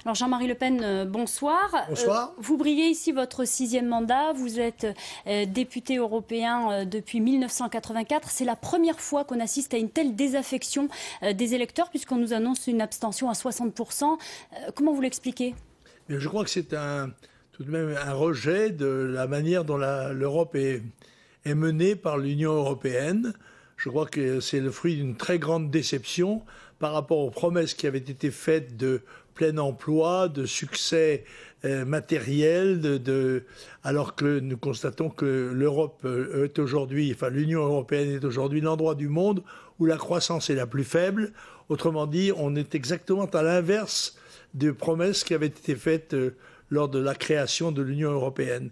Alors Jean-Marie Le Pen, bonsoir. Bonsoir. Vous brillez ici votre 6e mandat. Vous êtes député européen depuis 1984. C'est la première fois qu'on assiste à une telle désaffection des électeurs puisqu'on nous annonce une abstention à 60%. Comment vous l'expliquez ? Je crois que c'est tout de même un rejet de la manière dont l'Europe est menée par l'Union européenne. Je crois que c'est le fruit d'une très grande déception par rapport aux promesses qui avaient été faites de plein emploi, de succès matériel, alors que nous constatons que l'Europe est aujourd'hui, enfin l'Union européenne est aujourd'hui l'endroit du monde où la croissance est la plus faible. Autrement dit, on est exactement à l'inverse des promesses qui avaient été faites lors de la création de l'Union européenne.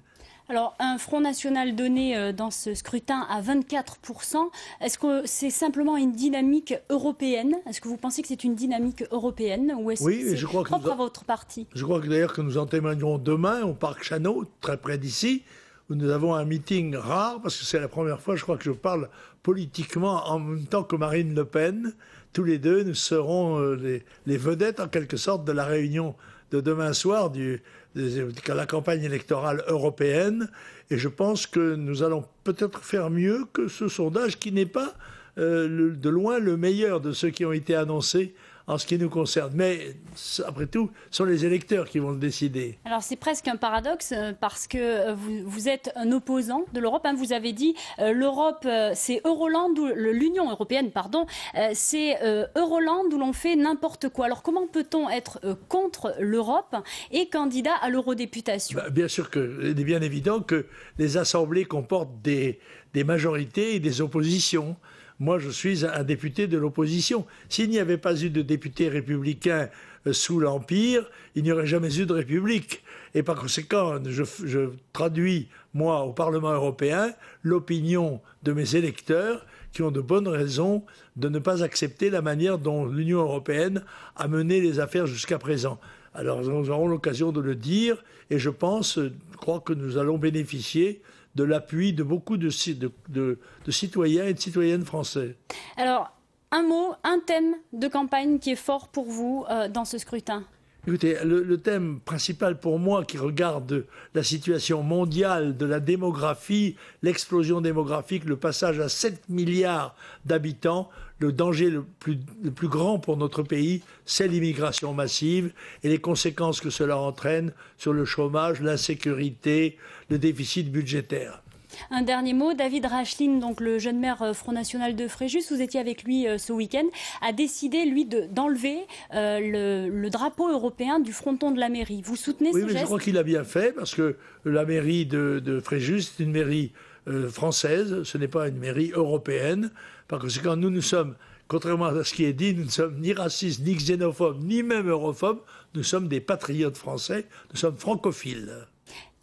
Alors, un Front National donné dans ce scrutin à 24%, est-ce que c'est simplement une dynamique européenne ? Est-ce que vous pensez que c'est une dynamique européenne ou est-ce que c'est propre à votre parti ? Je crois que d'ailleurs que nous en témoignerons demain au Parc Chano, très près d'ici, où nous avons un meeting rare, parce que c'est la première fois, je crois, que je parle politiquement en même temps que Marine Le Pen. Tous les deux, nous serons les vedettes, en quelque sorte, de la réunion de demain soir de la campagne électorale européenne. Et je pense que nous allons peut-être faire mieux que ce sondage qui n'est pas de loin le meilleur de ceux qui ont été annoncés en ce qui nous concerne. Mais après tout, ce sont les électeurs qui vont le décider. Alors c'est presque un paradoxe parce que vous êtes un opposant de l'Europe. Vous avez dit l'Europe, c'est Euroland, l'Union européenne, pardon, c'est Euroland où l'on fait n'importe quoi. Alors comment peut-on être contre l'Europe et candidat à l'eurodéputation ? Bien sûr qu'il est bien évident que les assemblées comportent des majorités et des oppositions. Moi, je suis un député de l'opposition. S'il n'y avait pas eu de députés républicains sous l'Empire, il n'y aurait jamais eu de République. Et par conséquent, je traduis, moi, au Parlement européen, l'opinion de mes électeurs qui ont de bonnes raisons de ne pas accepter la manière dont l'Union européenne a mené les affaires jusqu'à présent. Alors, nous aurons l'occasion de le dire et je crois que nous allons bénéficier de l'appui de beaucoup de citoyens et de citoyennes français. Alors, un mot, un thème de campagne qui est fort pour vous dans ce scrutin ? Écoutez, le thème principal pour moi qui regarde la situation mondiale de la démographie, l'explosion démographique, le passage à 7 milliards d'habitants, le danger le plus grand pour notre pays, c'est l'immigration massive et les conséquences que cela entraîne sur le chômage, l'insécurité, le déficit budgétaire. Un dernier mot, David Rachlin, donc le jeune maire Front National de Fréjus, vous étiez avec lui ce week-end, a décidé, lui, d'enlever le drapeau européen du fronton de la mairie. Vous soutenez ce geste ? Oui, je crois qu'il a bien fait, parce que la mairie de Fréjus est une mairie française, ce n'est pas une mairie européenne. Par conséquent, nous sommes, contrairement à ce qui est dit, nous ne sommes ni racistes, ni xénophobes, ni même europhobes. Nous sommes des patriotes français, nous sommes francophiles.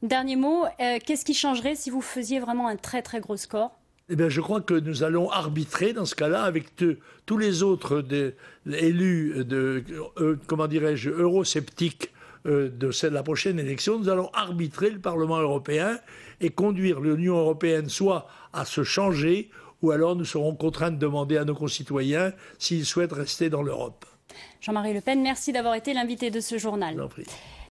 Dernier mot, qu'est-ce qui changerait si vous faisiez vraiment un très très gros score ? Eh bien, je crois que nous allons arbitrer dans ce cas-là avec tous les autres élus eurosceptiques de la prochaine élection. Nous allons arbitrer le Parlement européen et conduire l'Union européenne soit à se changer ou alors nous serons contraints de demander à nos concitoyens s'ils souhaitent rester dans l'Europe. Jean-Marie Le Pen, merci d'avoir été l'invité de ce journal. Je vous en prie.